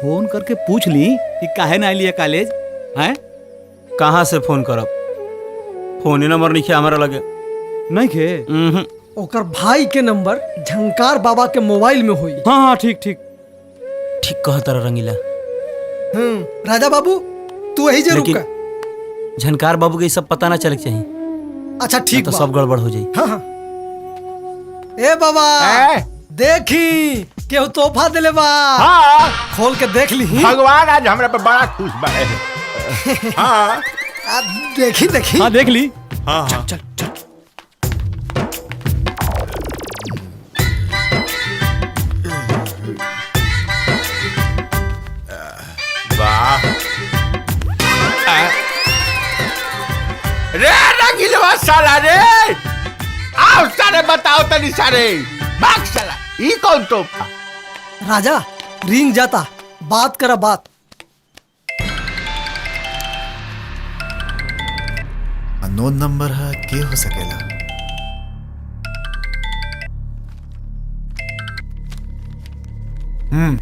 Phone करके पूछ ली कि काहे ना आइलिए कॉलेज हैं। कहाँ से फोन करब? फोन ही नंबर नहीं हमारा लगे। नहीं खे। ओकर भाई के नंबर झंकार बाबा के मोबाइल में हुई। हाँ हाँ ठीक ठीक ठीक कहता रंगीला। राजा बाबू तू यही जरूर लेकिन झनकार बाबू के सब पता ना चले चाहिए। अच्छा ठीक तो सब गड़बड़ हो जाये। हाँ हाँ। ए बाबा देखी केहू तोहफा दिले बा। हाँ खोल के देख ली। भगवान आज हमरा पे बड़ा खुश बा। हाँ देखी देखी। हाँ देख ली। हाँ चल चल चल। वाह रे रंगीलवा साला रे। आओ सारे बताओ तनी सारे। भाग साला ई कौन तोहफा? राजा रिंग जाता बात करा बात। अननोन नंबर है के हो सकेला।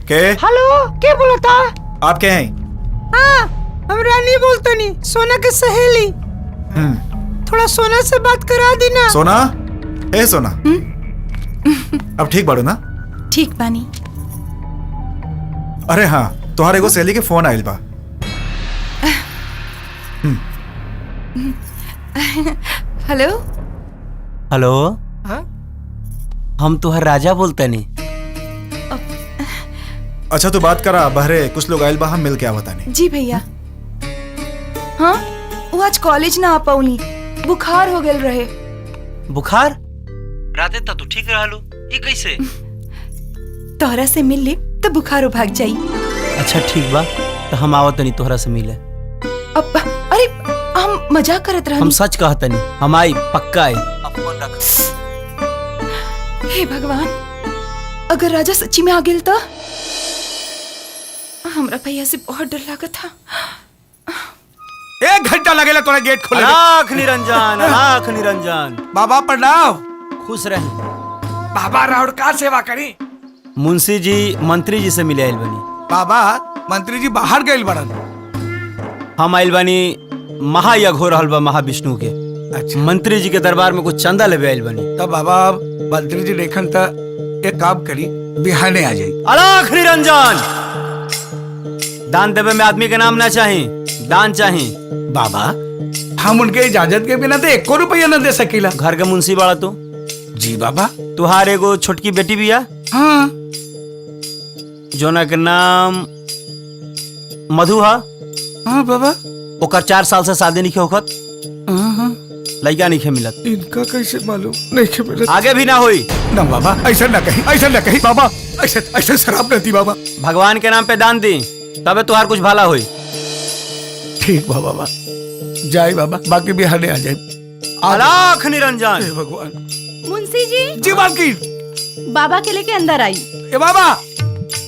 के हेलो के बोलता? आप के हैं? हाँ हम रानी बोलते नहीं, सोना के सहेली। थोड़ा सोना से बात करा दी ना। सोना ए सोना। अब ठीक बाड़ू ना? ठीक बानी। अरे हाँ तुम्हारे एगो सहेली के फोन आइल बा। Hello hello. हाँ? हम तुहर राजा बोलते नहीं। अच्छा तू बात करा बहरे कुछ लोग आइल बा हम मिल के आवता नहीं। जी भैया। हाँ वो आज कॉलेज ना आ पाऊनी, बुखार हो गल रहे। बुखार? राते तक तो ठीक रहलू, ये कैसे? तोहरा से मिल ले तो बुखार भाग जाई। अच्छा ठीक बा तो हम आवत नहीं तोहरा से मिले। अब अरे हम मजाक करत रहनी। हम सच कहत नहीं, हम आई पक्का आई। अब फोन रख। हे भगवान अगर राजा सच्ची में आ गेल तो हमरा भैया से बहुत डर लागत था। 1 घंटा लगेला तोरा गेट खोले। लाख निरंजन, लाख निरंजन। बाबा प्रणाम। खुश रहे। बाबा राउर का सेवा करी? मुंशी जी मंत्री जी से मिले आइल बनी। बाबा मंत्री जी बाहर गइल बड़न। हम आइल बनी महायज्ञ हो रहल बा महाविष्णु के। अच्छा मंत्री जी के दरबार में कुछ चंदा लेवे आइल बनी। तब बाबा मंत्री जी देखन त एक काम करी बिहाने आ जाई। अलाख निरंजन। दान देवे में आदमी के नाम ना चाही, दान चाही। बाबा हम उनके इजाजत के बिना तो 1 रुपया न दे सकीला। घर के मुंशी बाड़ा तू? जी बाबा। तुहार एगो छोटकी बेटी भी है? हाँ जोना के नाम मधु है। हाँ बाबा। ओकर 4 साल से शादी नहीं होखत, लड़का नहीं मिलत। इनका कैसे मालूम नहीं मिलत? आगे भी ना होई ना बाबा, ऐसा ना कही, ऐसा ना कही बाबा। ऐसा ऐसा शराब रहती बाबा। भगवान के नाम पे दान दी तबे तुहार कुछ भला होई। ठीक बा बाबा, जाए बाबा, बाकी बिहाने आ जाए। अलाख निरंजन। हे भगवान। मुंशी जी जी मालकिन। बाबा के लेके अंदर आई। ए बाबा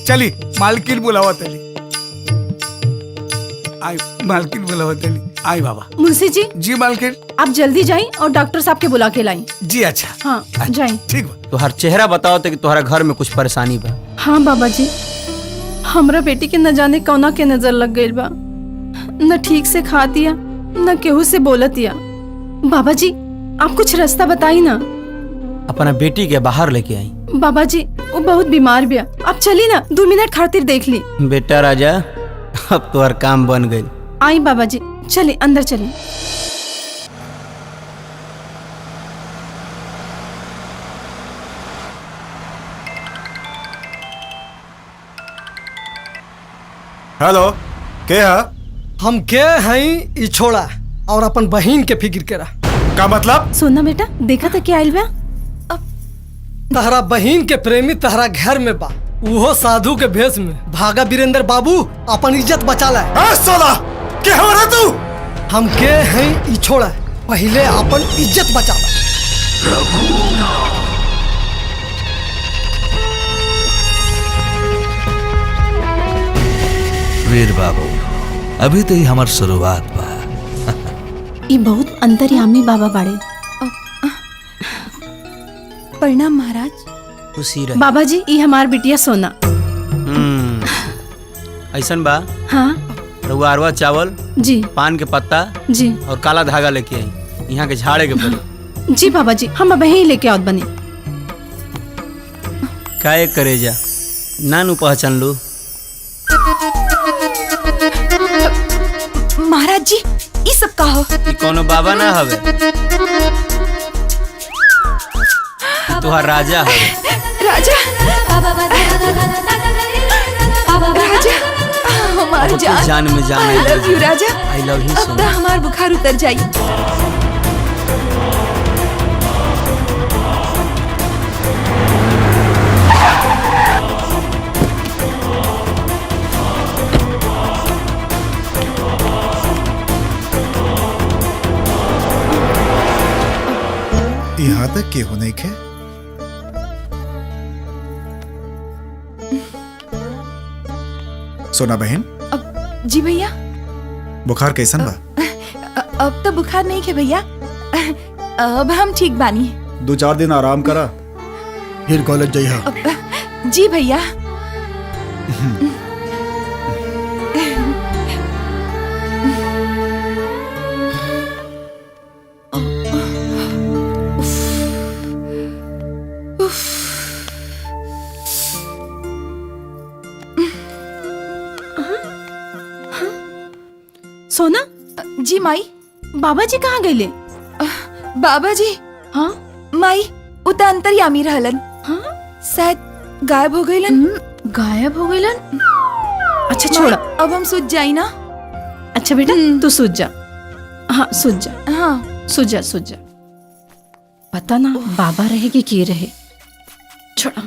चली मालकिन बुलावा तली। आई मालकिन बुलावा तली। आई बाबा। मुंशी जी जी मालकिन। आप जल्दी जाइए और डॉक्टर साहब के बुला के लाई। जी अच्छा। हाँ जाइए। ठीक बा। तुहार चेहरा बताओ तो कि तुहरा घर में कुछ परेशानी बा। हाँ बाबा जी हमरा बेटी के न जाने कौना के नजर लग गई बा। न ठीक से खातिया न केहू से बोलतिया। बाबा जी आप कुछ रास्ता बताई ना। अपना बेटी के बाहर लेके आई। बाबा जी वो बहुत बीमार बिया, आप चली ना 2 मिनट खातिर देख ली। बेटा राजा अब तुहार काम बन गई। आई बाबा जी चले अंदर चले। हेलो के है? हम के हैं ई छोड़ा और अपन बहन के फिक्र करा। का मतलब? सोना बेटा देखा था क्या आइल बा? तहरा बहन के प्रेमी तहरा घर में बा, उहो साधु के भेष में। भागा वीरेंद्र बाबू अपन इज्जत बचा ला। सोना के हो रे तू? हम के हैं ई छोड़ा, पहले अपन इज्जत बचा ला। वीर बाबू अभी तो ही हमार शुरुआत बा। ये बहुत अंतर्यामी बाबा बाड़े। प्रणाम महाराज। खुशी रहे। बाबा जी ये हमार बिटिया सोना। ऐसन बा, हाँ रउआ अरवा चावल, जी पान के पत्ता जी और काला धागा लेके आई। यहाँ के झाड़े के पड़ी। जी बाबा जी, हम अब यहीं लेके आवत बनी। काहे करेजा नानू पहचान लो। महाराज जी ये सब का हो? ई कोनो बाबा ना हवे, ई तुहार राजा हवे। राजा राजा हमार बहुत जान जान में जान I love you Raja. I love you अब सो तो हमार बुखार उतर जाई। यहाँ तक के हो नहीं खे? सोना बहन, जी भैया। बुखार कैसन बा? अब तो बुखार नहीं है भैया, अब हम ठीक बानी। 2-4 दिन आराम करा, फिर कॉलेज जइहा। जी भैया। सोना, जी माई। बाबा जी कहाँ गए? बाबा जी हाँ माई उता अंतर्यामी रहलन। हाँ शायद गायब हो गईलन। गायब हो गए। अच्छा छोड़ा, अब हम सूझ जाई ना। अच्छा बेटा तू सूझ जा। हाँ सूझ जा, हाँ सूझ जा सूझ जा। पता ना बाबा रहे कि के रहे। छोड़ा।